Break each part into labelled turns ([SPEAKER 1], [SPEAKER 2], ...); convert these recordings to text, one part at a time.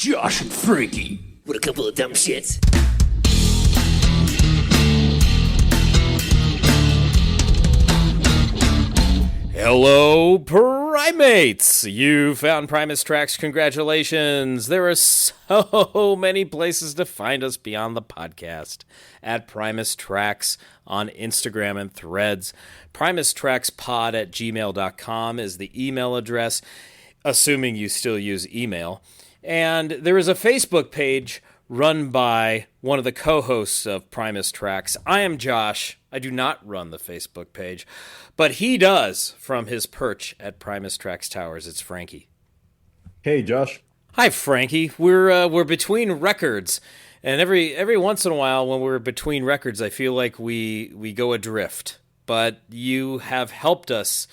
[SPEAKER 1] Josh and Frankie. What a couple of dumb shits. Hello, Primates! You found Primus tracks. Congratulations! There are so many places to find us beyond the podcast. At Primus Tracks on Instagram and Threads. PrimusTracksPod@gmail.com is the email address, assuming you still use email. And there is a Facebook page run by one of the co-hosts of Primus Tracks. I am Josh. I do not run the Facebook page, but he does from his perch at Primus Tracks Towers. It's Frankie.
[SPEAKER 2] Hey, Josh.
[SPEAKER 1] Hi, Frankie. We're between records, and every once in a while when we're between records, I feel like we go adrift. But you have helped us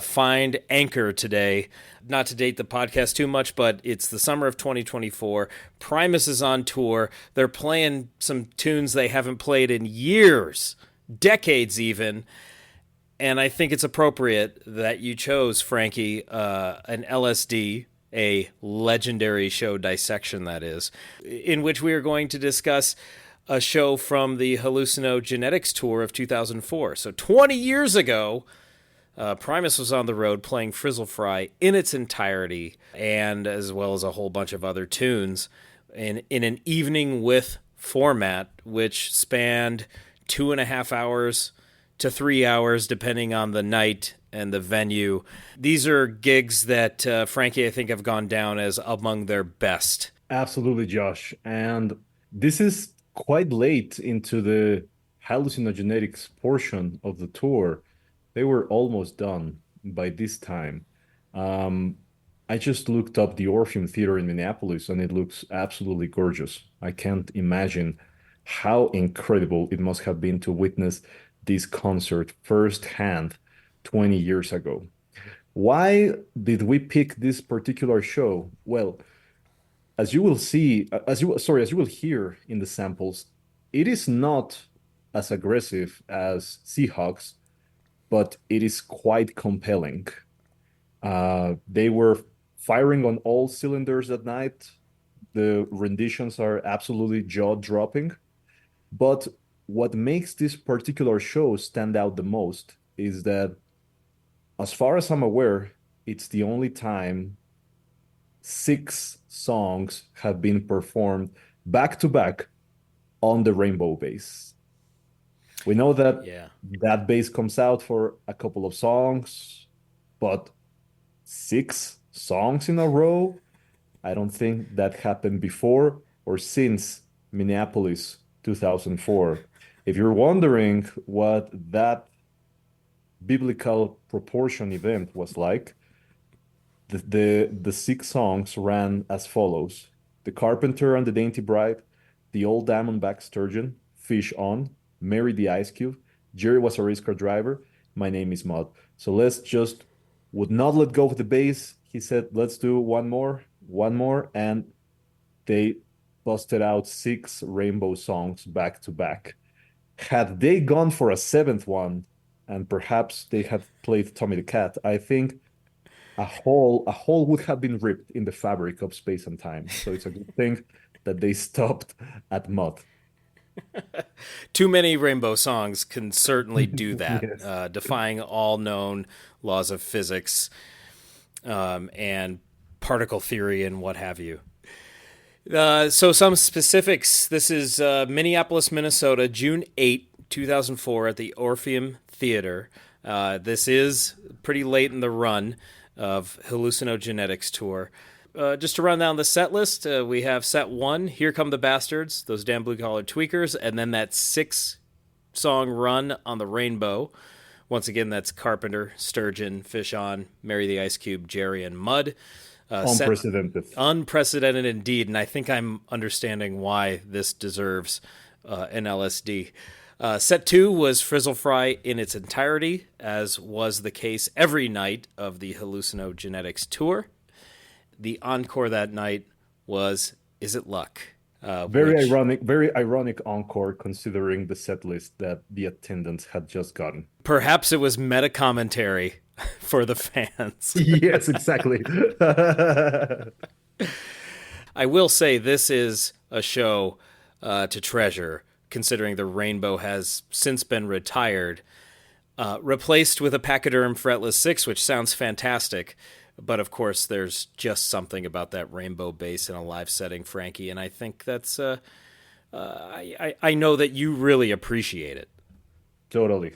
[SPEAKER 1] find Anchor today. Not to date the podcast too much, but it's the summer of 2024. Primus is on tour. They're playing some tunes they haven't played in years, decades even. And I think it's appropriate that you chose, Frankie, an LSD, a Legendary Show Dissection, that is, in which we are going to discuss a show from the Hallucinogenetics tour of 2004. So 20 years ago, Primus was on the road playing Frizzle Fry in its entirety, and as well as a whole bunch of other tunes in an evening with format, which spanned 2.5 hours to 3 hours, depending on the night and the venue. These are gigs that, Frankie, I think have gone down as among their best.
[SPEAKER 2] Absolutely, Josh. And this is quite late into the hallucinogenetics portion of the tour. They were almost done by this time. I just looked up the Orpheum Theater in Minneapolis, and it looks absolutely gorgeous. I can't imagine how incredible it must have been to witness this concert firsthand 20 years ago. Why did we pick this particular show? Well, as you will hear in the samples, it is not as aggressive as Seahawks, but it is quite compelling. They were firing on all cylinders that night. The renditions are absolutely jaw-dropping. But what makes this particular show stand out the most is that, as far as I'm aware, it's the only time 6 songs have been performed back-to-back on the rainbow bass. We know that that bass comes out for a couple of songs, but 6 songs in a row? I don't think that happened before or since Minneapolis 2004. If you're wondering what that biblical proportion event was like, the 6 songs ran as follows: The Carpenter and the Dainty Bride, The Old Diamondback Sturgeon, Fish On, Mary the Ice Cube, Jerry Was a Race Car Driver, My Name is Mud. So would not let go of the bass. He said, let's do one more, and they busted out 6 rainbow songs back to back. Had they gone for a 7th one, and perhaps they had played Tommy the Cat, I think a hole would have been ripped in the fabric of space and time. So it's a good thing that they stopped at Mud.
[SPEAKER 1] Too many rainbow songs can certainly do that,
[SPEAKER 2] Yes.
[SPEAKER 1] defying all known laws of physics and particle theory and what have you. So some specifics. This is Minneapolis, Minnesota, June 8, 2004 at the Orpheum Theater. This is pretty late in the run of Hallucinogenetics tour. Just to run down the set list, we have set 1, Here Come the Bastards, Those Damn Blue-Collar Tweakers, and then that 6-song run on the rainbow. Once again, that's Carpenter, Sturgeon, Fish On, Mary the Ice Cube, Jerry, and Mud.
[SPEAKER 2] Unprecedented.
[SPEAKER 1] Unprecedented indeed, and I think I'm understanding why this deserves an LSD. Set 2 was Frizzle Fry in its entirety, as was the case every night of the Hallucinogenetics tour. The encore that night was Is It Luck?
[SPEAKER 2] Very ironic encore considering the set list that the attendants had just gotten.
[SPEAKER 1] Perhaps it was meta commentary for the fans.
[SPEAKER 2] Yes, exactly.
[SPEAKER 1] I will say this is a show to treasure, considering the Rainbow has since been retired, replaced with a Pachyderm fretless 6, which sounds fantastic. But of course, there's just something about that Rainbow bass in a live setting, Frankie, and I think that's I know that you really appreciate it.
[SPEAKER 2] Totally.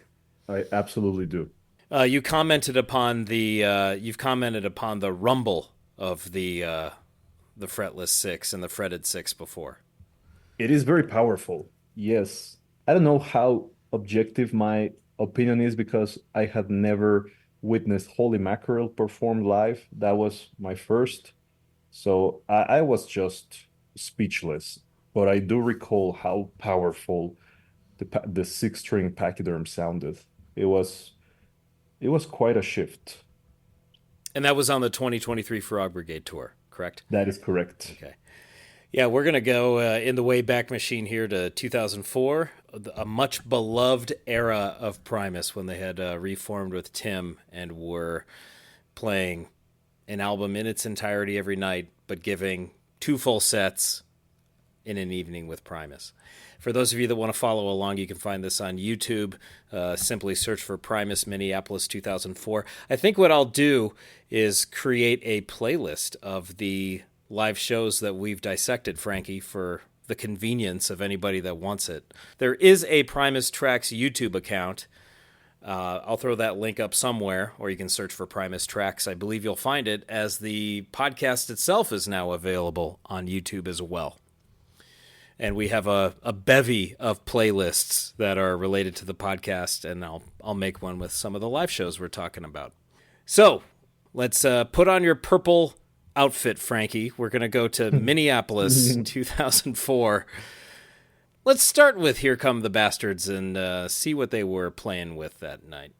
[SPEAKER 2] I absolutely do.
[SPEAKER 1] You've commented upon the rumble of the fretless 6 and the fretted 6 before.
[SPEAKER 2] It is very powerful. Yes. I don't know how objective my opinion is because I had never witnessed Holy Mackerel perform live. That was my first. So I was just speechless. But I do recall how powerful the 6-string Pachyderm sounded. It was quite a shift.
[SPEAKER 1] And that was on the 2023 Frog Brigade tour, correct?
[SPEAKER 2] That is correct.
[SPEAKER 1] Okay. Yeah, we're going to go in the Wayback Machine here to 2004, a much beloved era of Primus when they had reformed with Tim and were playing an album in its entirety every night, but giving 2 full sets in an evening with Primus. For those of you that want to follow along, you can find this on YouTube. Simply search for Primus Minneapolis 2004. I think what I'll do is create a playlist of the live shows that we've dissected, Frankie, for the convenience of anybody that wants it. There is a Primus Tracks YouTube account. I'll throw that link up somewhere, or you can search for Primus Tracks. I believe you'll find it, as the podcast itself is now available on YouTube as well. And we have a bevy of playlists that are related to the podcast, and I'll make one with some of the live shows we're talking about. So let's put on your purple outfit, Frankie. We're going to go to Minneapolis 2004. Let's start with Here Come the Bastards and see what they were playing with that night.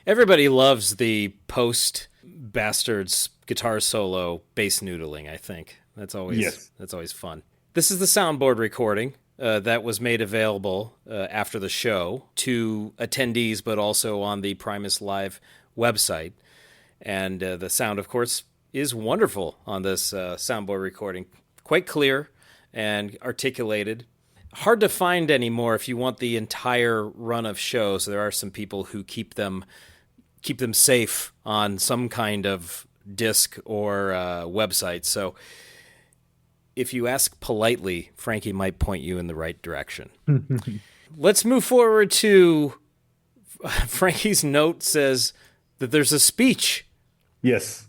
[SPEAKER 1] Everybody loves the post-Bastards guitar solo bass noodling, I think. That's always fun. This is the soundboard recording that was made available after the show to attendees, but also on the Primus Live website. And the sound, of course, is wonderful on this soundboard recording. Quite clear and articulated. Hard to find anymore if you want the entire run of shows. There are some people who keep them safe on some kind of disc or website. So if you ask politely, Frankie might point you in the right direction. Let's move forward to Frankie's note says that there's a speech.
[SPEAKER 2] Yes.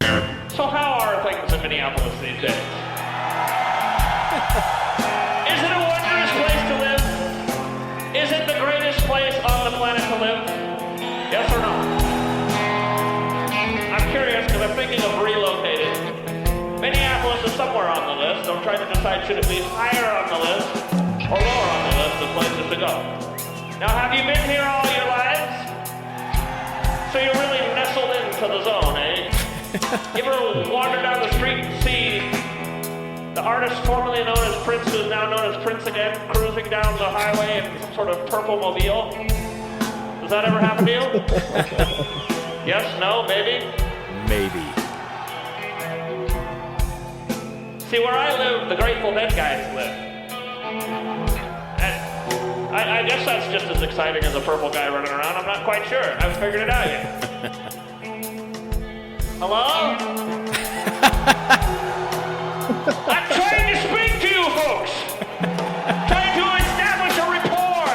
[SPEAKER 3] So how are things in Minneapolis these days? Is it a wondrous place to live? Is it the greatest place on the planet to live? Yes or no? I'm curious because I'm thinking of relocating. Minneapolis is somewhere on the list. I'm trying to decide should it be higher on the list or lower on the list of places to go. Now, have you been here all your lives? So you're really nestled into the zone, eh? You ever wander down the street and see the artist formerly known as Prince, who is now known as Prince again, cruising down the highway in some sort of purple mobile? Does that ever happen to you? Yes, no, maybe?
[SPEAKER 1] Maybe.
[SPEAKER 3] See, where I live, the Grateful Dead guys live. And I guess that's just as exciting as a purple guy running around. I'm not quite sure. I haven't figured it out yet. Hello? I'm trying to speak to you folks. Trying to establish a rapport.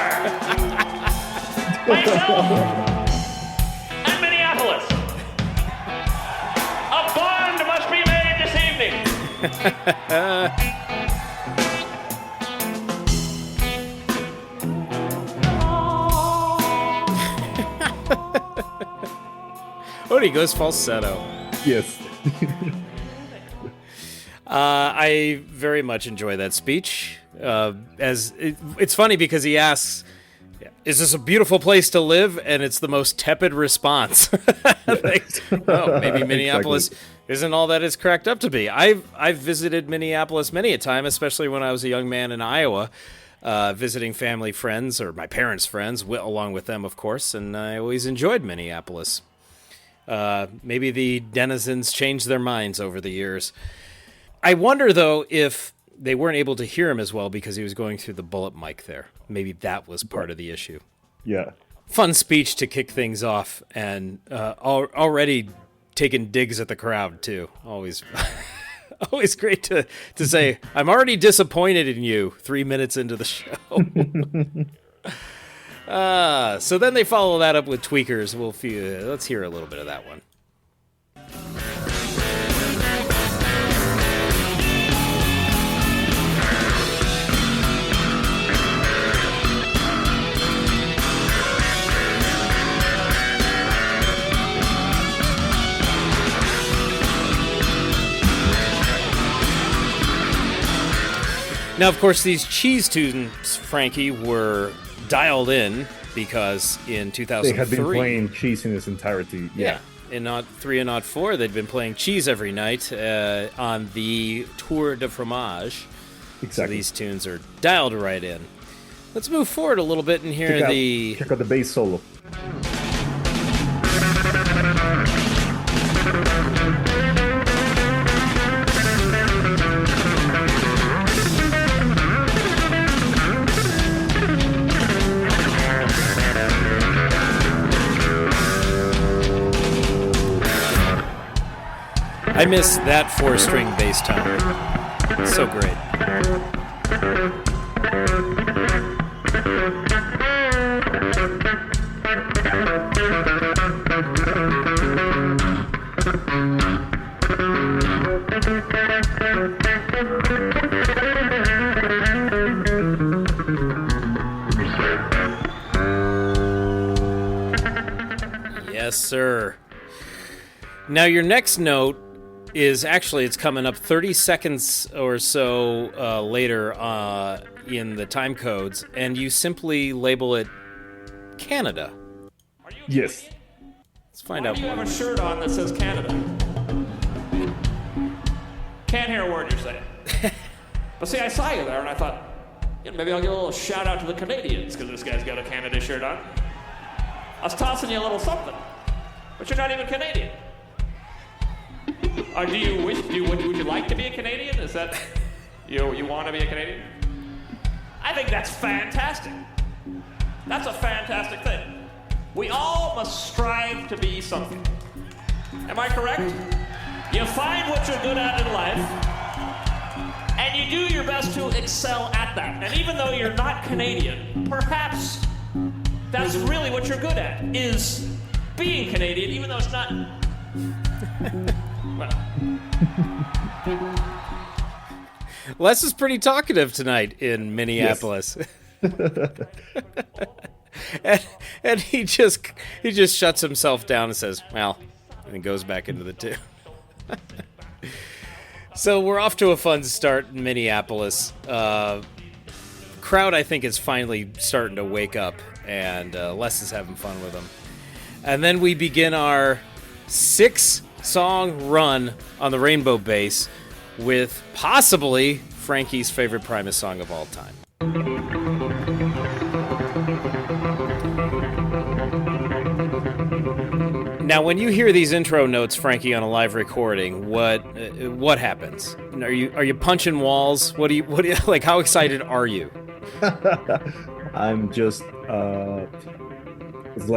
[SPEAKER 3] Myself and Minneapolis. A bond must be made this evening.
[SPEAKER 1] and he goes falsetto.
[SPEAKER 2] Yes.
[SPEAKER 1] I very much enjoy that speech. It's funny because he asks, "Is this a beautiful place to live?" And it's the most tepid response. Maybe Minneapolis isn't all that it's cracked up to be. I've visited Minneapolis many a time, especially when I was a young man in Iowa, visiting family friends or my parents' friends, along with them, of course. And I always enjoyed Minneapolis. Maybe the denizens changed their minds over the years. I wonder, though, if they weren't able to hear him as well because he was going through the bullet mic there. Maybe that was part of the issue.
[SPEAKER 2] Yeah.
[SPEAKER 1] Fun speech to kick things off, and already taking digs at the crowd, too. Always always great to say, I'm already disappointed in you 3 minutes into the show. So then they follow that up with Tweakers. Let's hear a little bit of that one. Now, of course, these cheese tunes, Frankie, were dialed in because in 2003...
[SPEAKER 2] They had been playing cheese in its entirety.
[SPEAKER 1] Yeah. In Not 3 and Not 4, they'd been playing cheese every night on the Tour de Fromage.
[SPEAKER 2] Exactly.
[SPEAKER 1] So these tunes are dialed right in. Let's move forward a little bit and hear
[SPEAKER 2] check out the bass solo.
[SPEAKER 1] I miss that 4-string bass tone. It's so great. Yes, sir. Now, your next note is actually, it's coming up 30 seconds or so later in the time codes, and you simply label it Canada.
[SPEAKER 2] Yes.
[SPEAKER 1] Let's find out.
[SPEAKER 3] Why do you have a shirt on that says Canada? Can't hear a word you're saying. But see, I saw you there, and I thought, maybe I'll give a little shout out to the Canadians, because this guy's got a Canada shirt on. I was tossing you a little something, but you're not even Canadian. Or would you like to be a Canadian? Is that, you want to be a Canadian? I think that's fantastic. That's a fantastic thing. We all must strive to be something. Am I correct? You find what you're good at in life, and you do your best to excel at that. And even though you're not Canadian, perhaps that's really what you're good at, is being Canadian, even though it's not...
[SPEAKER 1] Les is pretty talkative tonight in Minneapolis. Yes. and he just shuts himself down and says, well, and he goes back into the tune. So we're off to a fun start in Minneapolis. Crowd, I think, is finally starting to wake up, and Les is having fun with them. And then we begin our 6-song run on the Rainbow Bass with possibly Frankie's favorite Primus song of all time. Now, when you hear these intro notes, Frankie, on a live recording, what happens? Are you punching walls? What do you like? How excited are you?
[SPEAKER 2] I'm just it's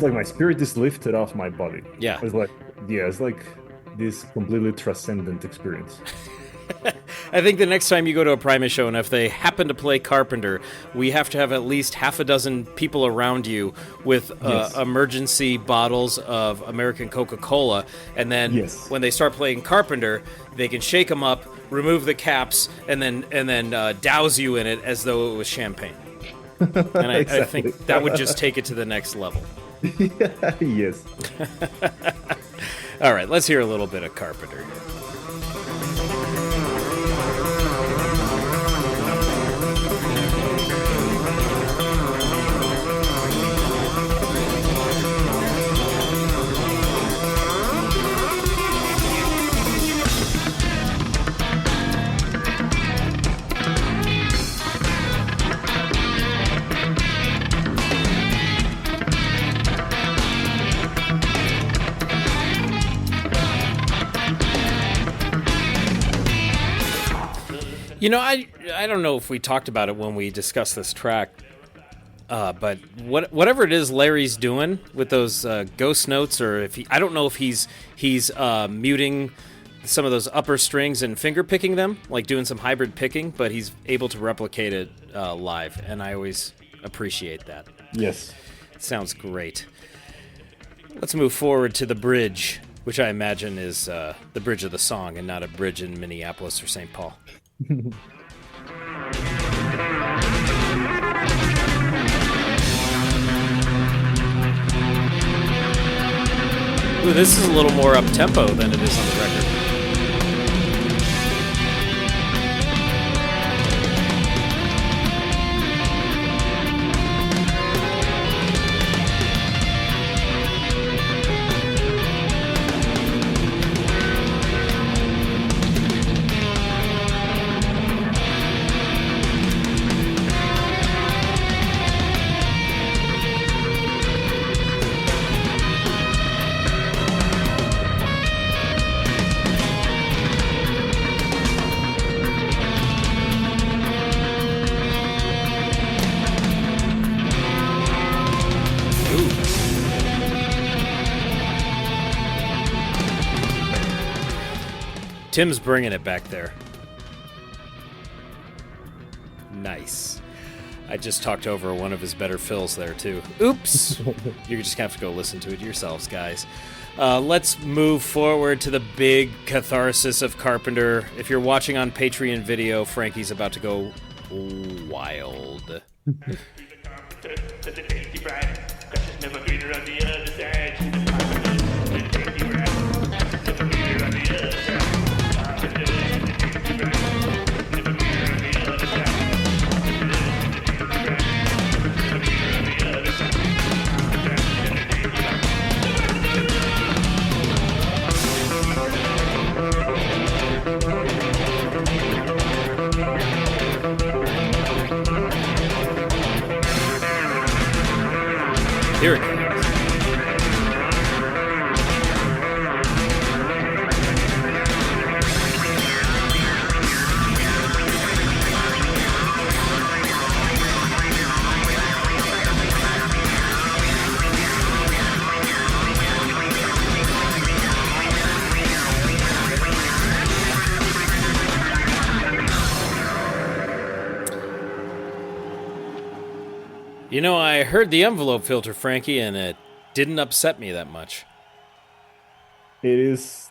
[SPEAKER 2] like my spirit is lifted off my body.
[SPEAKER 1] Yeah.
[SPEAKER 2] It's like this completely transcendent experience.
[SPEAKER 1] I think the next time you go to a Primus show, and if they happen to play Carpenter, we have to have at least half a dozen people around you with emergency bottles of American Coca-Cola, and then when they start playing Carpenter, they can shake them up, remove the caps, and then douse you in it as though it was champagne. And I
[SPEAKER 2] Exactly.
[SPEAKER 1] think that would just take it to the next level.
[SPEAKER 2] Yes.
[SPEAKER 1] All right, let's hear a little bit of Carpenter here. You know, I don't know if we talked about it when we discussed this track, but whatever it is Larry's doing with those ghost notes, or if I don't know if he's muting some of those upper strings and finger picking them, like doing some hybrid picking, but he's able to replicate it live, and I always appreciate that.
[SPEAKER 2] Yes.
[SPEAKER 1] It sounds great. Let's move forward to the bridge, which I imagine is the bridge of the song and not a bridge in Minneapolis or St. Paul. Ooh, this is a little more up-tempo than it is on the record. Tim's bringing it back there. Nice. I just talked over one of his better fills there, too. Oops! You're just going to have to go listen to it yourselves, guys. Let's move forward to the big catharsis of Carpenter. If you're watching on Patreon video, Frankie's about to go wild. Here it comes. You know, I heard the envelope filter, Frankie, and it didn't upset me that much.
[SPEAKER 2] It is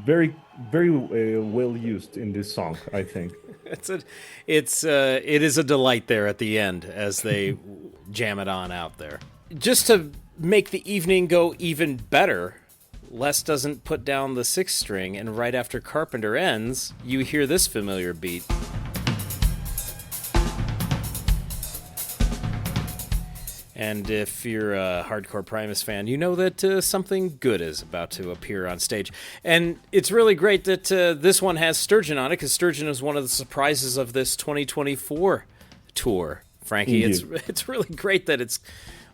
[SPEAKER 2] very, very well used in this song, I think.
[SPEAKER 1] It is a delight there at the end as they jam it on out there. Just to make the evening go even better, Les doesn't put down the sixth string, and right after Carpenter ends, you hear this familiar beat. And if you're a hardcore Primus fan, you know that something good is about to appear on stage. And it's really great that this one has Sturgeon on it, because Sturgeon is one of the surprises of this 2024 tour, Frankie. It's really great that it's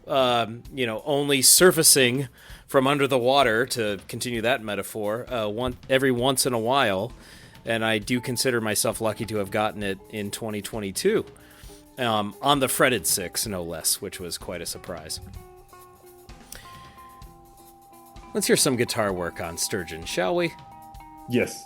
[SPEAKER 1] only surfacing from under the water, to continue that metaphor, every once in a while. And I do consider myself lucky to have gotten it in 2022. On the fretted six, no less, which was quite a surprise. Let's hear some guitar work on Sturgeon, shall we?
[SPEAKER 2] Yes.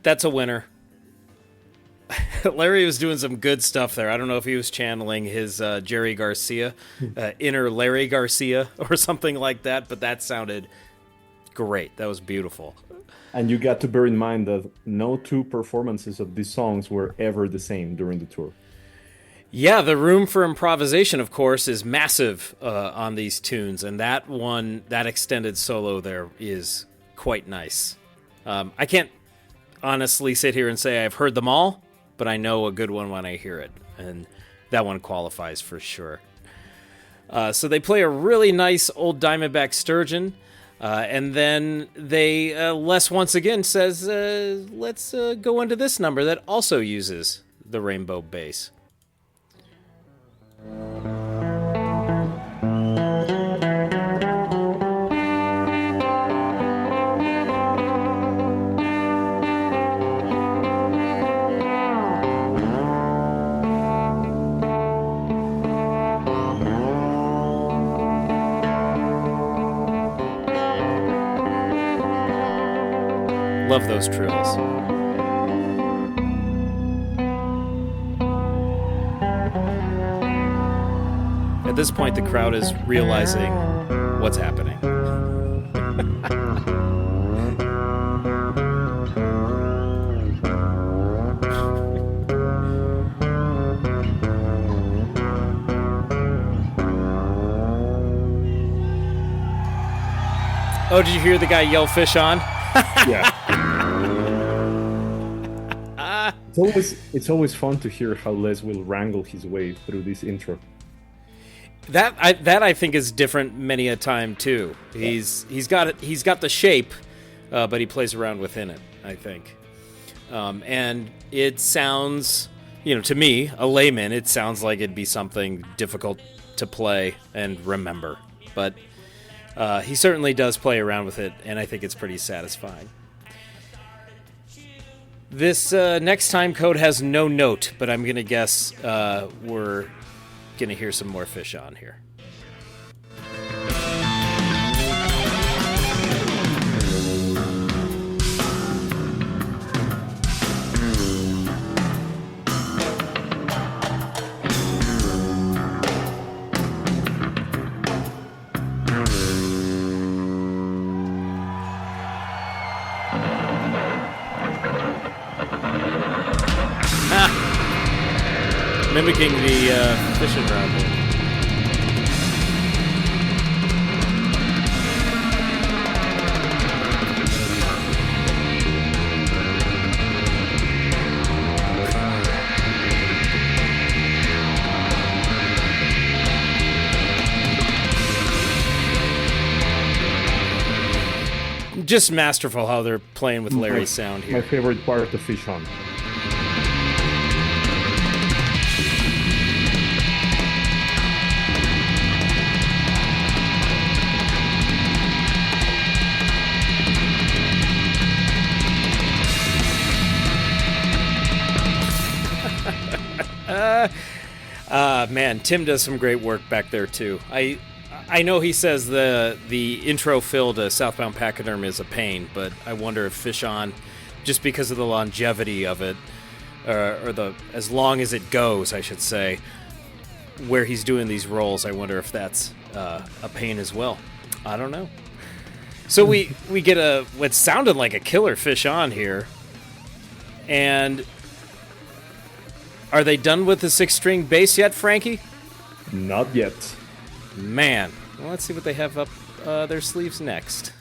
[SPEAKER 1] That's a winner. Larry was doing some good stuff there. I don't know if he was channeling his Jerry Garcia, inner Larry Garcia or something like that, but that sounded great. That was beautiful.
[SPEAKER 2] And you got to bear in mind that no two performances of these songs were ever the same during the tour.
[SPEAKER 1] Yeah, the room for improvisation, of course, is massive on these tunes, and that extended solo there is quite nice. I can't honestly sit here and say I've heard them all, but I know a good one when I hear it, and that one qualifies for sure. So they play a really nice old Diamondback Sturgeon, and then Les once again says, let's go into this number that also uses the rainbow bass. Love those trills. At this point, the crowd is realizing what's happening. Oh, did you hear the guy yell fish on?
[SPEAKER 2] Yeah. It's always fun to hear how Les will wrangle his way through this intro.
[SPEAKER 1] That I think is different many a time too. He's got the shape, but he plays around within it, I think. And it sounds, to me, a layman, it sounds like it'd be something difficult to play and remember. But he certainly does play around with it, and I think it's pretty satisfying. This next time code has no note, but I'm going to guess we're going to hear some more fish on here. Mimicking the fishing rod. Just masterful how they're playing with Larry's sound here.
[SPEAKER 2] My favorite part of Fish On.
[SPEAKER 1] Man, Tim does some great work back there too. I know he says the intro fill to Southbound Pachyderm is a pain, but I wonder if Fish On, just because of the longevity of it, or the as long as it goes, I should say, where he's doing these rolls, I wonder if that's a pain as well. I don't know. So we get what sounded like a killer Fish On here, and are they done with the 6-string bass yet, Frankie?
[SPEAKER 2] Not yet.
[SPEAKER 1] Man, well, let's see what they have up their sleeves next.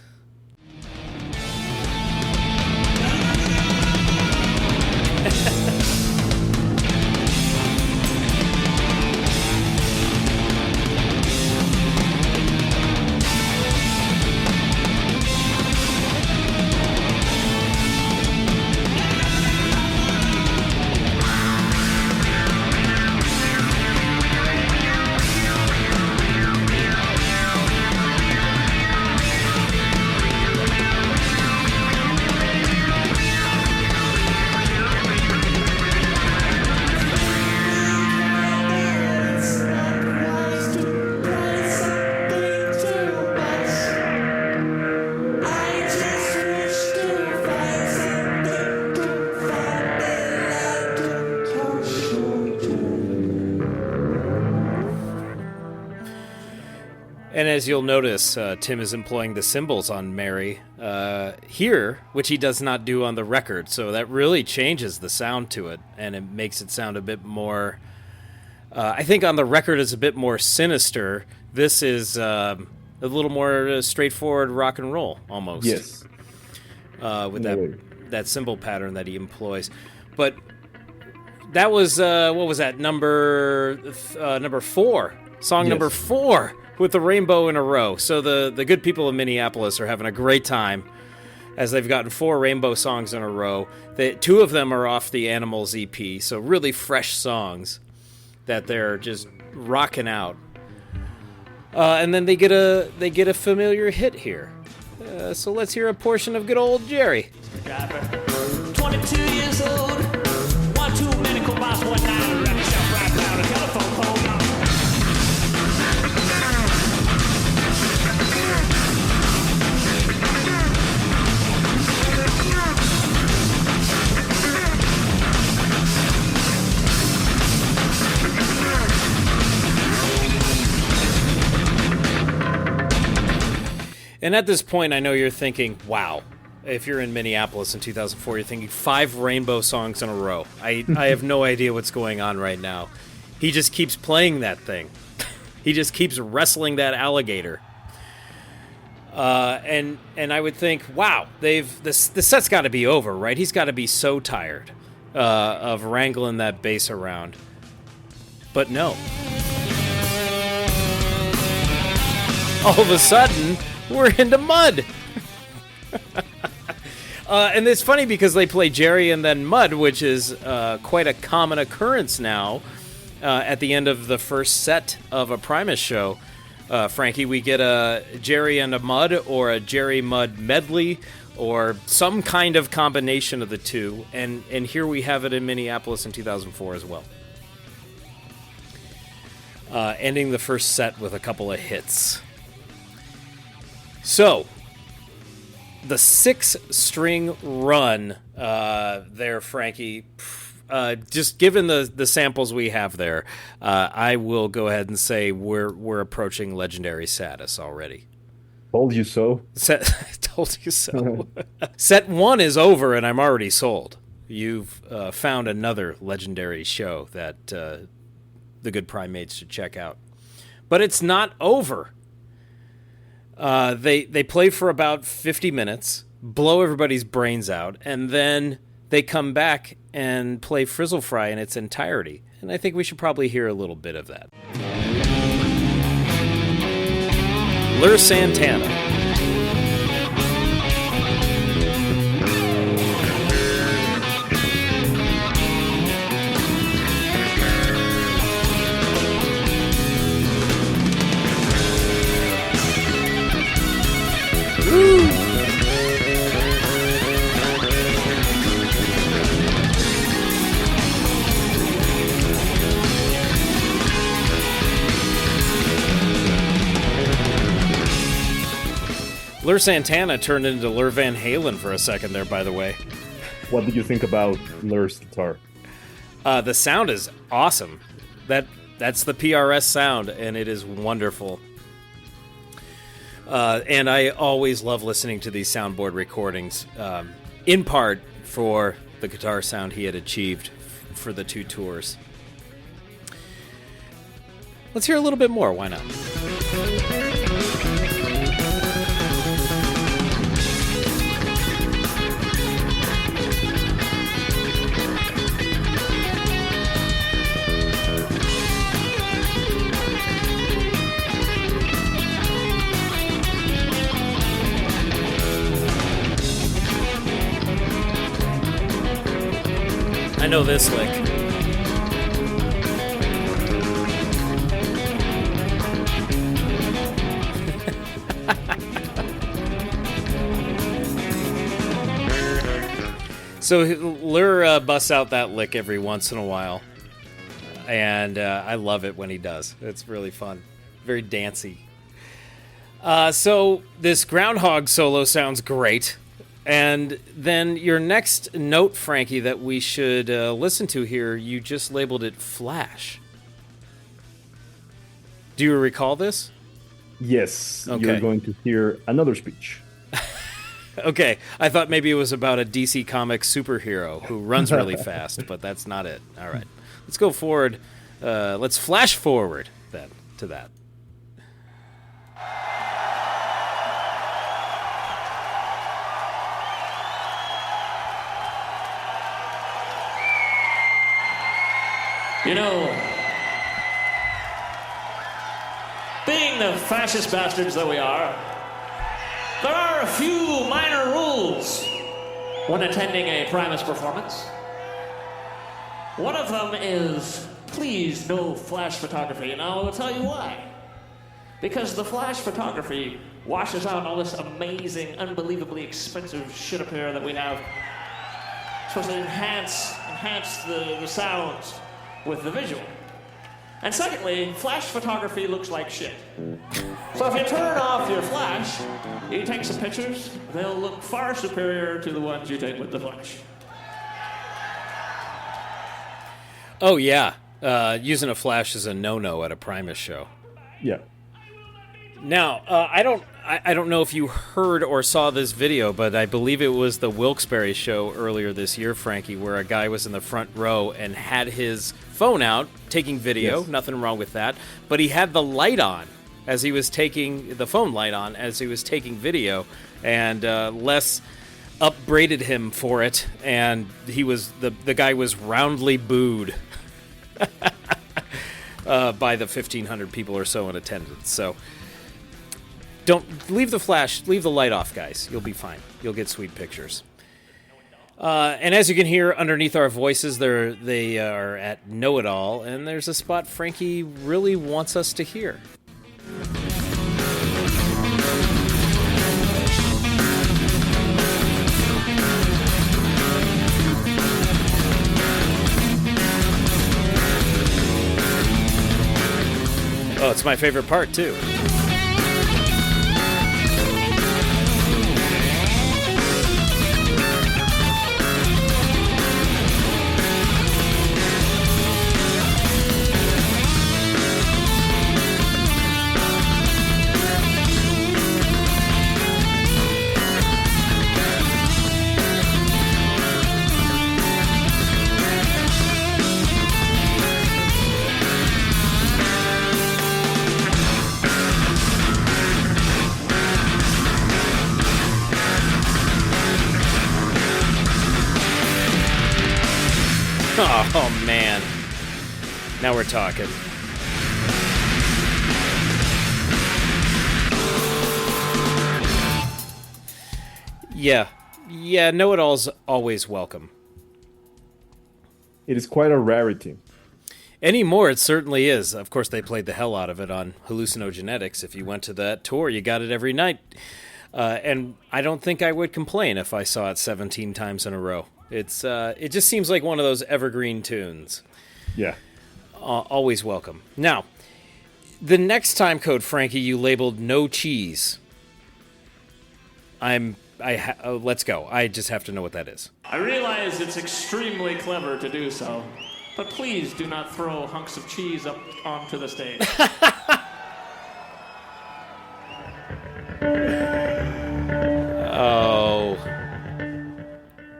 [SPEAKER 1] And as you'll notice, Tim is employing the cymbals on Mary here, which he does not do on the record. So that really changes the sound to it, and it makes it sound a bit more... I think on the record it's a bit more sinister. This is a little more straightforward rock and roll, almost.
[SPEAKER 2] Yes.
[SPEAKER 1] With that cymbal pattern that he employs. But that was, what was that, number 4? Song number 4 with the rainbow in a row. So the good people of Minneapolis are having a great time as they've gotten 4 rainbow songs in a row. 2 of them are off the Animals EP, so really fresh songs that they're just rocking out. And then they get a familiar hit here. So let's hear a portion of good old Jerry.
[SPEAKER 4] 22 years old, one too many combats one night, wrap yourself right down a telephone pole.
[SPEAKER 1] And at this point, I know you're thinking, wow, if you're in Minneapolis in 2004, you're thinking 5 rainbow songs in a row. I have no idea what's going on right now. He just keeps playing that thing. He just keeps wrestling that alligator. And I would think, wow, the set's got to be over, right? He's got to be so tired of wrangling that bass around. But no. All of a sudden, we're into Mud. And it's funny because they play Jerry and then Mud, which is quite a common occurrence now at the end of the first set of a Primus show. Frankie, we get a Jerry and a Mud or a Jerry-Mud medley or some kind of combination of the two. And here we have it in Minneapolis in 2004 as well. Ending the first set with a couple of hits. So, the 6-string run there, Frankie, just given the samples we have there, I will go ahead and say we're approaching legendary status already.
[SPEAKER 2] Told you so.
[SPEAKER 1] Told you so. Set 1 is over, and I'm already sold. You've found another legendary show that the good primates should check out. But it's not over. They play for about 50 minutes, blow everybody's brains out, and then they come back and play Frizzle Fry in its entirety. And I think we should probably hear a little bit of that. Lure Santana. Lure Santana turned into Lure Van Halen for a second there, by the way.
[SPEAKER 2] What did you think about Lure's guitar?
[SPEAKER 1] The sound is awesome. That's the PRS sound, and it is wonderful. And I always love listening to these soundboard recordings, in part for the guitar sound he had achieved for the 2 tours. Let's hear a little bit more, why not? I know this lick. So Lure busts out that lick every once in a while, and I love it when he does. It's really fun, very dancey. So this groundhog solo sounds great. And then your next note, Frankie, that we should listen to here, you just labeled it Flash. Do you recall this?
[SPEAKER 2] Yes,
[SPEAKER 1] Okay.
[SPEAKER 2] you're going to hear another speech.
[SPEAKER 1] Okay, I thought maybe it was about a DC Comics superhero who runs really fast, but that's not it. All right, let's go forward. Let's flash forward then to that.
[SPEAKER 4] You know, being the fascist bastards that we are, there are a few minor rules when attending a Primus performance. One of them is, please, no flash photography, and I will tell you why. Because the flash photography washes out all this amazing, unbelievably expensive shit up here that we have. It's supposed to enhance the sounds with the visual. And secondly, flash photography looks like shit. So if you turn off your flash, you take some pictures, they'll look far superior to the ones you take with the flash.
[SPEAKER 1] Oh yeah, using a flash is a no-no at a Primus show.
[SPEAKER 2] Yeah.
[SPEAKER 1] Now, I don't know if you heard or saw this video, but I believe it was the Wilkes-Barre show earlier this year, Frankie, where a guy was in the front row and had his phone out taking video.
[SPEAKER 2] Yes.
[SPEAKER 1] Nothing wrong with that. But he had the light on as he was taking the phone light on as he was taking video, and Les upbraided him for it, and he was the guy was roundly booed by the 1,500 people or so in attendance. So. Don't leave the flash, leave the light off, guys. You'll be fine. You'll get sweet pictures. And as you can hear underneath our voices, they are at Know It All, and there's a spot Frankie really wants us to hear. Oh, it's my favorite part, too. Oh, man. Now we're talking. Yeah, know-it-all's always welcome.
[SPEAKER 2] It is quite a rarity.
[SPEAKER 1] Anymore, it certainly is. Of course, they played the hell out of it on Hallucinogenetics. If you went to that tour, you got it every night. And I don't think I would complain if I saw it 17 times in a row. It just seems like one of those evergreen tunes.
[SPEAKER 2] Yeah.
[SPEAKER 1] Always welcome. Now, the next time code, Frankie, you labeled no cheese. Let's go. I just have to know what that is.
[SPEAKER 4] I realize it's extremely clever to do so, but please do not throw hunks of cheese up onto the stage.
[SPEAKER 1] Oh.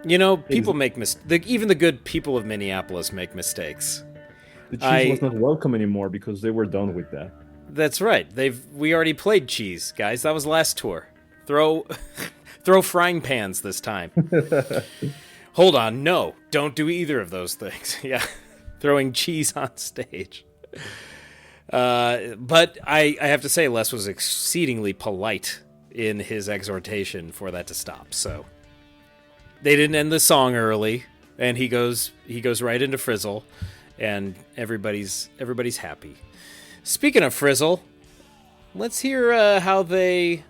[SPEAKER 1] You know, people make mistakes. Even the good people of Minneapolis make mistakes.
[SPEAKER 2] The cheese was not welcome anymore because they were done with that.
[SPEAKER 1] That's right. We already played cheese, guys. That was last tour. Throw frying pans this time. Hold on. No, don't do either of those things. Yeah. Throwing cheese on stage. But I have to say, Les was exceedingly polite in his exhortation for that to stop. So they didn't end the song early, and he goes right into Frizzle, and everybody's happy. Speaking of Frizzle, let's hear how they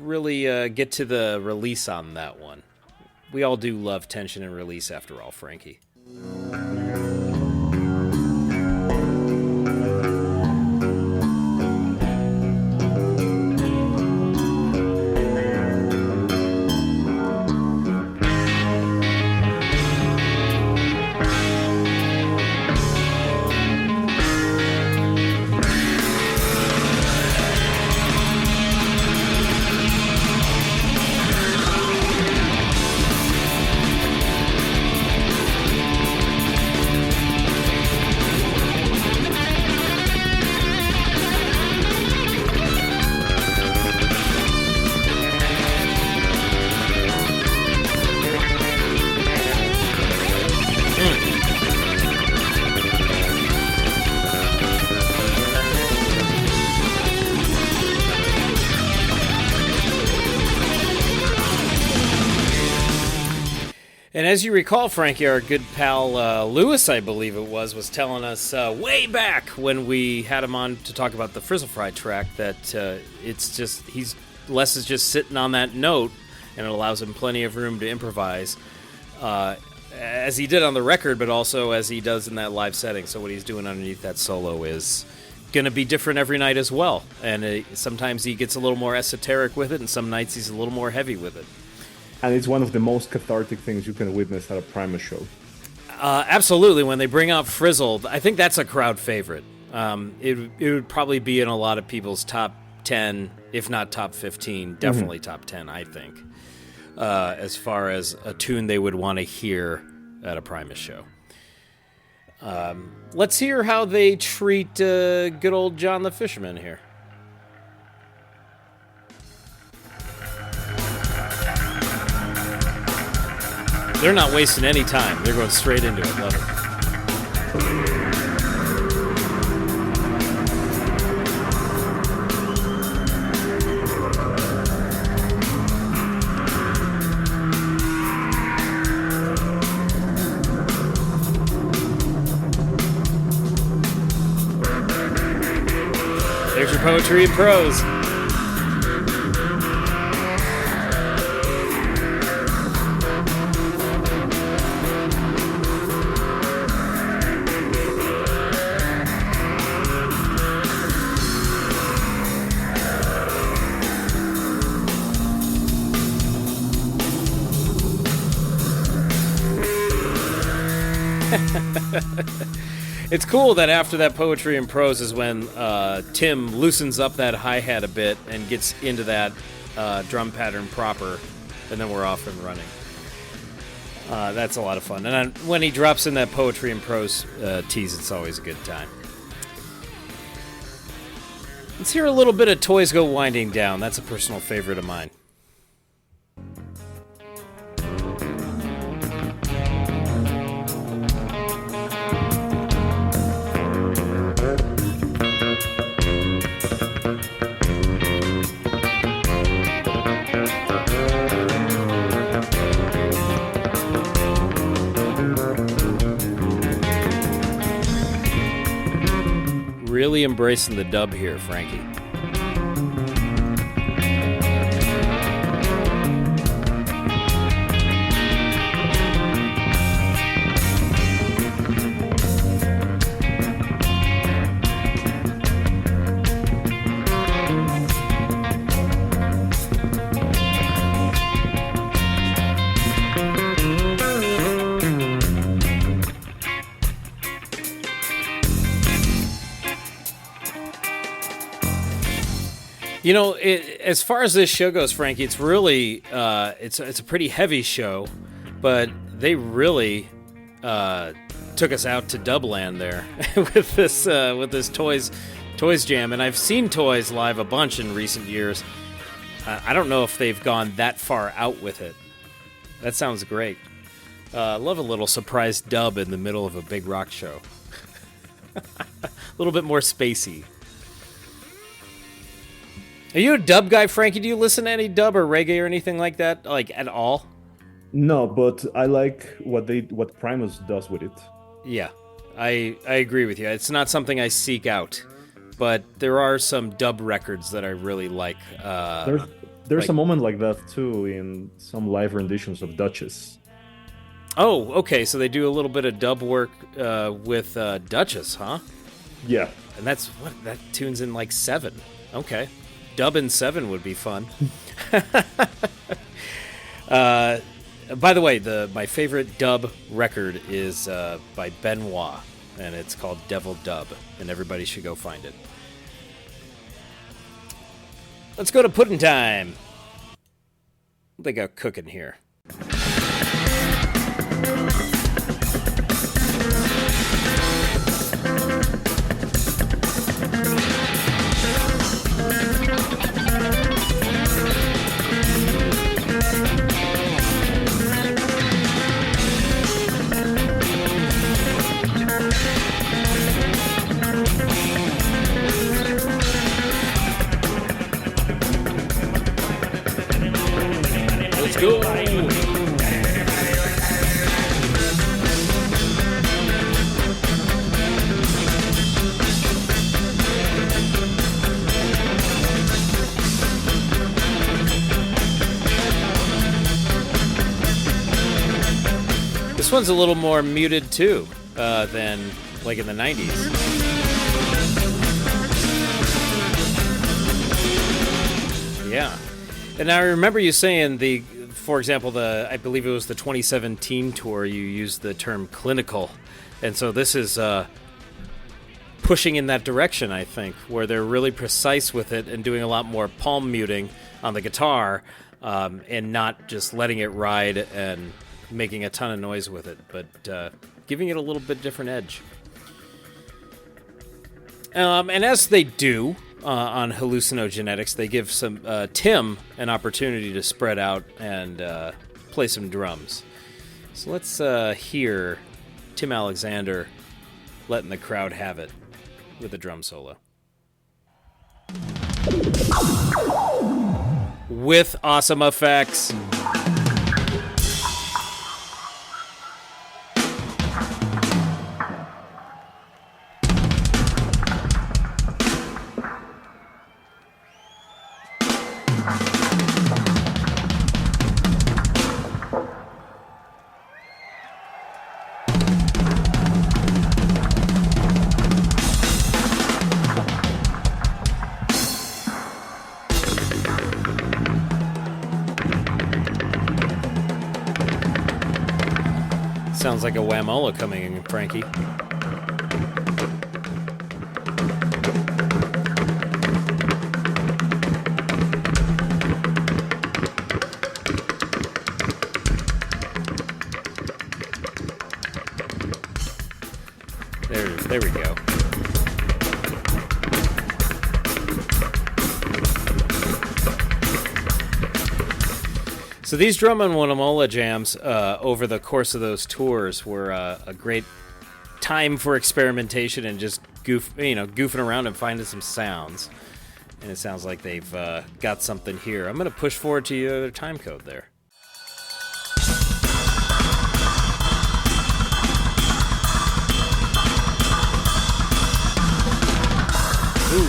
[SPEAKER 1] really get to the release on that one. We all do love tension and release, after all, Frankie. And as you recall, Frankie, our good pal Lewis, I believe it was telling us way back when we had him on to talk about the Frizzle Fry track that it's just Les is just sitting on that note, and it allows him plenty of room to improvise, as he did on the record, but also as he does in that live setting. So what he's doing underneath that solo is going to be different every night as well. And sometimes he gets a little more esoteric with it, and some nights he's a little more heavy with it.
[SPEAKER 2] And it's one of the most cathartic things you can witness at a Primus show.
[SPEAKER 1] Absolutely. When they bring out Frizzle, I think that's a crowd favorite. It would probably be in a lot of people's top 10, if not top 15, definitely top 10, I think, as far as a tune they would want to hear at a Primus show. Let's hear how they treat good old John the Fisherman here. They're not wasting any time. They're going straight into it. Love it. There's your poetry and prose. It's cool that after that poetry and prose is when Tim loosens up that hi-hat a bit and gets into that drum pattern proper, and then we're off and running. That's a lot of fun. And when he drops in that poetry and prose tease, it's always a good time. Let's hear a little bit of Toys Go Winding Down. That's a personal favorite of mine. Really embracing the dub here, Frankie. You know, as far as this show goes, Frankie, it's really it's a pretty heavy show, but they really took us out to Dubland there with this Toys Jam, and I've seen Toys live a bunch in recent years. I don't know if they've gone that far out with it. That sounds great. Love a little surprise dub in the middle of a big rock show. A little bit more spacey. Are you a dub guy, Frankie? Do you listen to any dub or reggae or anything like that, like at all?
[SPEAKER 2] No, but I like what Primus does with it.
[SPEAKER 1] Yeah, I agree with you. It's not something I seek out, but there are some dub records that I really like.
[SPEAKER 2] There's a moment like that too in some live renditions of Duchess.
[SPEAKER 1] Oh, okay. So they do a little bit of dub work with Duchess, huh?
[SPEAKER 2] Yeah,
[SPEAKER 1] and that tunes in like 7. Okay. Dub in 7 would be fun. By the way, my favorite dub record is by Benoit, and it's called Devil Dub, and everybody should go find it. Let's go to pudding time. What they got cooking here? Let's go. one's a little more muted too than like in the 90s. Yeah. And I remember you saying for example, I believe it was the 2017 tour, you used the term clinical. And so this is pushing in that direction, I think, where they're really precise with it and doing a lot more palm muting on the guitar and not just letting it ride and making a ton of noise with it, but giving it a little bit different edge. And as they do on hallucinogenetics, they give Tim an opportunity to spread out and play some drums. So let's hear Tim Alexander letting the crowd have it with a drum solo. With awesome effects. Sounds like a whamola coming in, Frankie. There we go. So these drum and whamola jams over the course of those tours were a great time for experimentation and just goofing around and finding some sounds. And it sounds like they've got something here. I'm going to push forward to the other time code there. Ooh.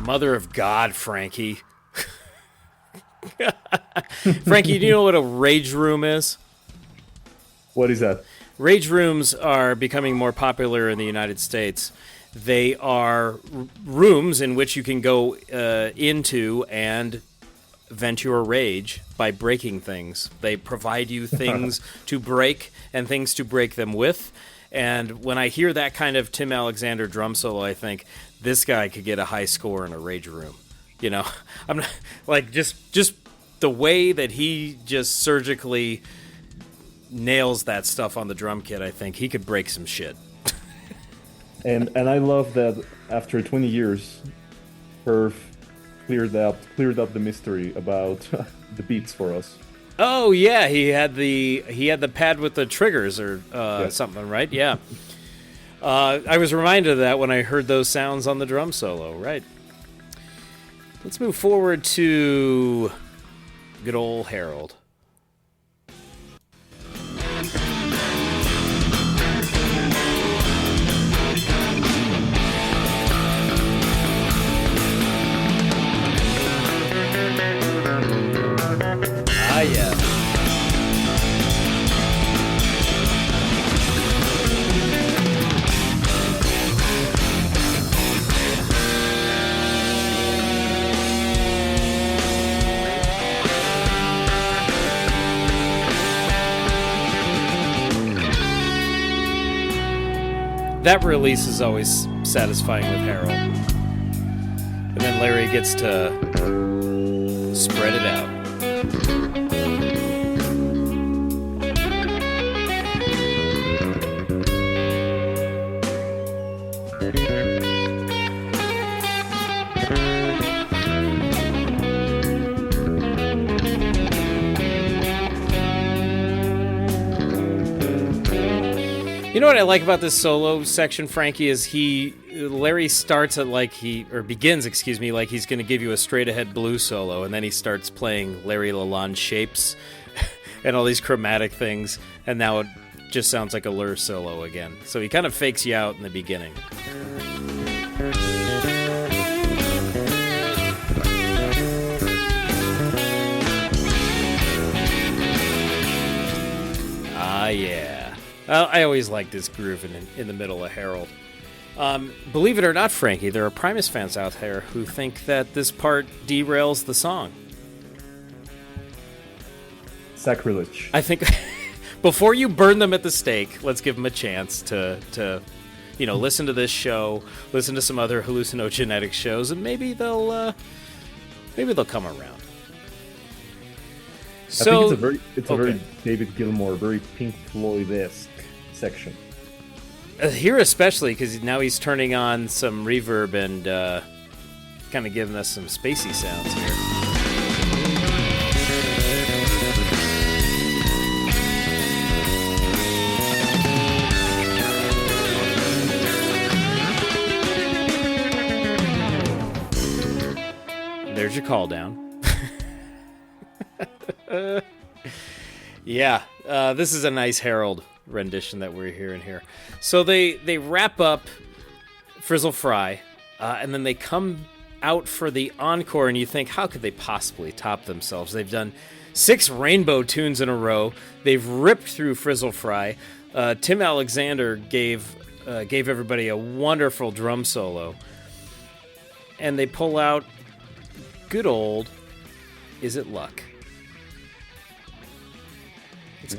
[SPEAKER 1] Mother of God, Frankie. Frankie, do you know what a rage room is?
[SPEAKER 2] What is that?
[SPEAKER 1] Rage rooms are becoming more popular in the United States. They are rooms in which you can go into and vent your rage by breaking things. They provide you things to break and things to break them with. And when I hear that kind of Tim Alexander drum solo, I think this guy could get a high score in a rage room. You know, I'm not, like just the way that he just surgically nails that stuff on the drum kit. I think he could break some shit.
[SPEAKER 2] And I love that after 20 years, Perf cleared up the mystery about the beats for us.
[SPEAKER 1] Oh yeah, he had the pad with the triggers or
[SPEAKER 2] Yes.
[SPEAKER 1] something, right? Yeah. I was reminded of that when I heard those sounds on the drum solo, right? Let's move forward to good old Harold. Ah, yeah. That release is always satisfying with Harold. And then Larry gets to spread it out. You know what I like about this solo section, Frankie, is Larry starts at begins, like he's going to give you a straight ahead blues solo, and then he starts playing Larry Lalonde shapes and all these chromatic things, and now it just sounds like a Lur solo again. So he kind of fakes you out in the beginning. Ah, yeah. I always like this groove in the middle of Harold. Believe it or not, Frankie, there are Primus fans out there who think that this part derails the song.
[SPEAKER 2] Sacrilege.
[SPEAKER 1] I think before you burn them at the stake, let's give them a chance to listen to this show, listen to some other hallucinogenetic shows, and maybe they'll come around. So,
[SPEAKER 2] I think it's a very David Gilmour, very Pink Floyd-esque section.
[SPEAKER 1] Here especially, because now he's turning on some reverb and kind of giving us some spacey sounds here. There's your call down. Yeah, this is a nice Harold rendition that we're hearing here. So they wrap up Frizzle Fry, and then they come out for the encore, and you think, how could they possibly top themselves? They've done 6 rainbow tunes in a row. They've ripped through Frizzle Fry. Tim Alexander gave everybody a wonderful drum solo, and they pull out good old Is It Luck?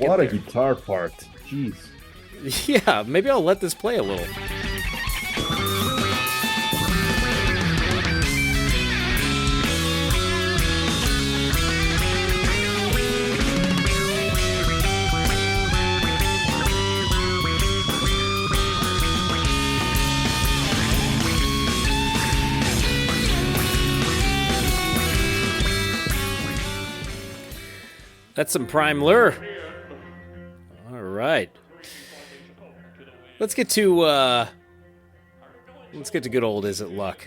[SPEAKER 2] What a guitar part. Jeez.
[SPEAKER 1] Yeah, maybe I'll let this play a little. That's some prime lure. All right. Let's get to good old Is It Luck.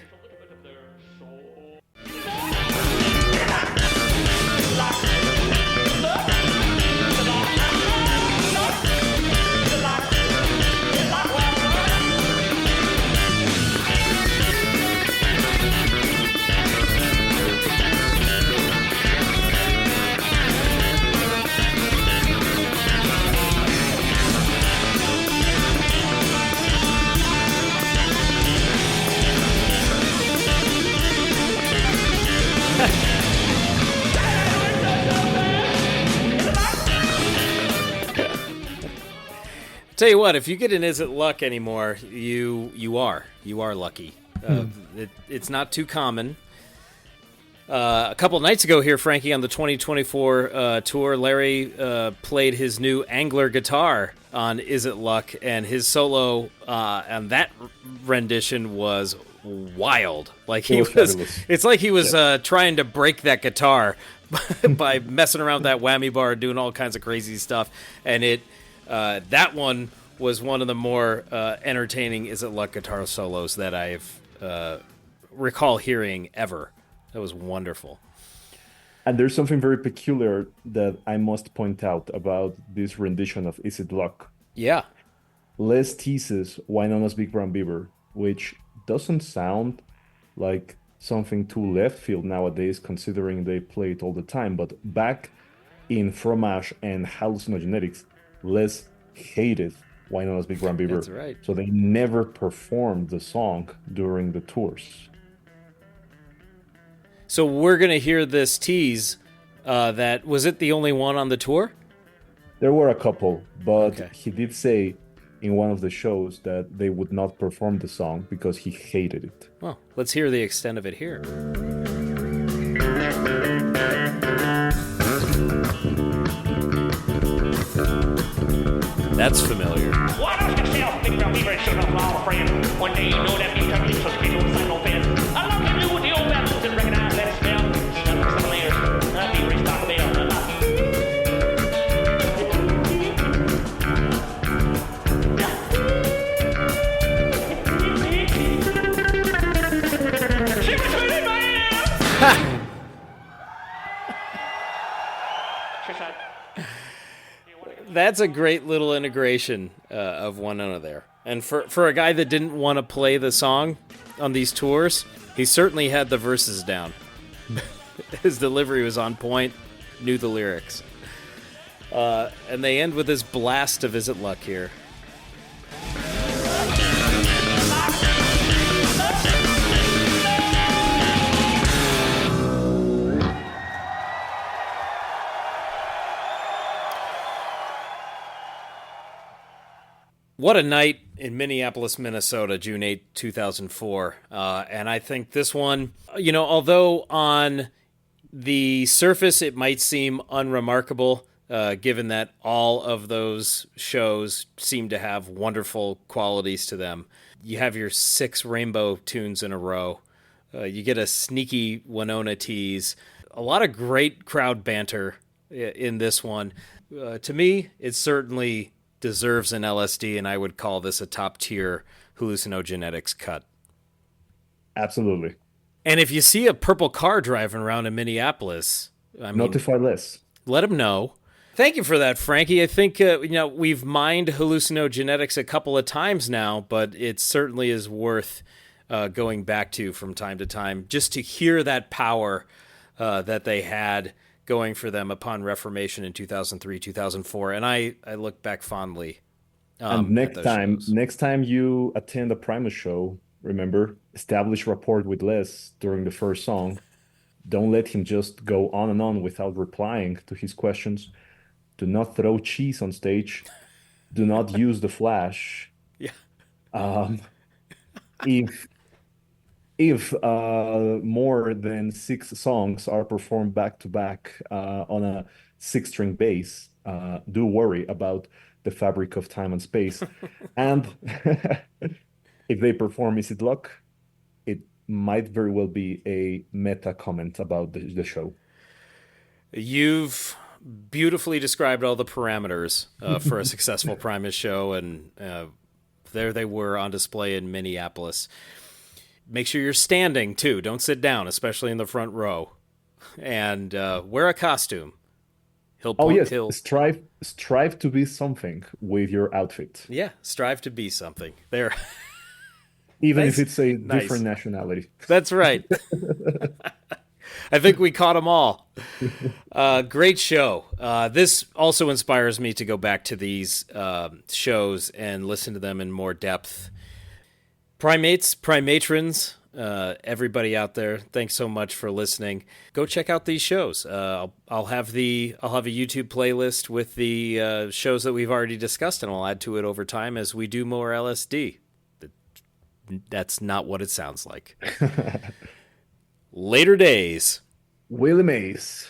[SPEAKER 1] Tell you what, if you get an Is It Luck anymore, you are lucky. It's not too common. A couple nights ago here, Frankie, on the 2024 tour, Larry played his new Angler guitar on Is It Luck, and his solo on that rendition was wild. Like it's like he was trying to break that guitar by messing around with that whammy bar, doing all kinds of crazy stuff, and that one was one of the more entertaining Is It Luck guitar solos that I've recall hearing ever. That was wonderful.
[SPEAKER 2] And there's something very peculiar that I must point out about this rendition of Is It Luck.
[SPEAKER 1] Yeah. Les
[SPEAKER 2] teases Wynonna's Big Brown Beaver, which doesn't sound like something too left field nowadays, considering they play it all the time. But back in Fromage and Hallucinogenetics, Les hated Wynonna's Big Brown Beaver.
[SPEAKER 1] That's right.
[SPEAKER 2] So they never performed the song during the tours.
[SPEAKER 1] So we're going to hear this tease. That was it the only one on the tour?
[SPEAKER 2] There were a couple, but He did say in one of the shows that they would not perform the song because he hated it.
[SPEAKER 1] Well, let's hear the extent of it here. That's familiar.
[SPEAKER 3] Why don't you yourself, Big Brown Beaver, and show off all friends? One day you know that you come to so you don't sign no fence. I love to do with the old battles and recognize that smell. Some layers, I'd be restock there.
[SPEAKER 1] That's a great little integration of Winona there. And for a guy that didn't want to play the song on these tours, he certainly had the verses down. His delivery was on point, knew the lyrics. And they end with this blast to Visit Luck here. What a night in Minneapolis, Minnesota, June 8, 2004. And I think this one, although on the surface it might seem unremarkable, given that all of those shows seem to have wonderful qualities to them. You have your 6 rainbow tunes in a row. You get a sneaky Winona tease. A lot of great crowd banter in this one. To me, it certainly deserves an LSD, and I would call this a top-tier hallucinogenetics cut.
[SPEAKER 2] Absolutely.
[SPEAKER 1] And if you see a purple car driving around in Minneapolis,
[SPEAKER 2] notify less.
[SPEAKER 1] Let them know. Thank you for that, Frankie. I think we've mined hallucinogenetics a couple of times now, but it certainly is worth going back to from time to time, just to hear that power that they had going for them upon Reformation in 2003, 2004, and I look back fondly.
[SPEAKER 2] And next time you attend a Primus show, remember, establish rapport with Les during the first song. Don't let him just go on and on without replying to his questions. Do not throw cheese on stage. Do not use the flash.
[SPEAKER 1] Yeah.
[SPEAKER 2] If more than 6 songs are performed back to back on a 6-string bass, do worry about the fabric of time and space. And if they perform Is It Luck, it might very well be a meta comment about the show.
[SPEAKER 1] You've beautifully described all the parameters for a successful Primus show, and there they were on display in Minneapolis. Make sure you're standing, too. Don't sit down, especially in the front row. And wear a costume.
[SPEAKER 2] Strive to be something with your outfit.
[SPEAKER 1] Yeah, strive to be something. There.
[SPEAKER 2] Even if it's a different nationality.
[SPEAKER 1] That's right. I think we caught them all. Great show. This also inspires me to go back to these shows and listen to them in more depth. Primates, primatrons, everybody out there, thanks so much for listening. Go check out these shows. I'll have a YouTube playlist with the shows that we've already discussed, and I'll add to it over time as we do more LSD. That's not what it sounds like. Later days.
[SPEAKER 2] Willie Mays.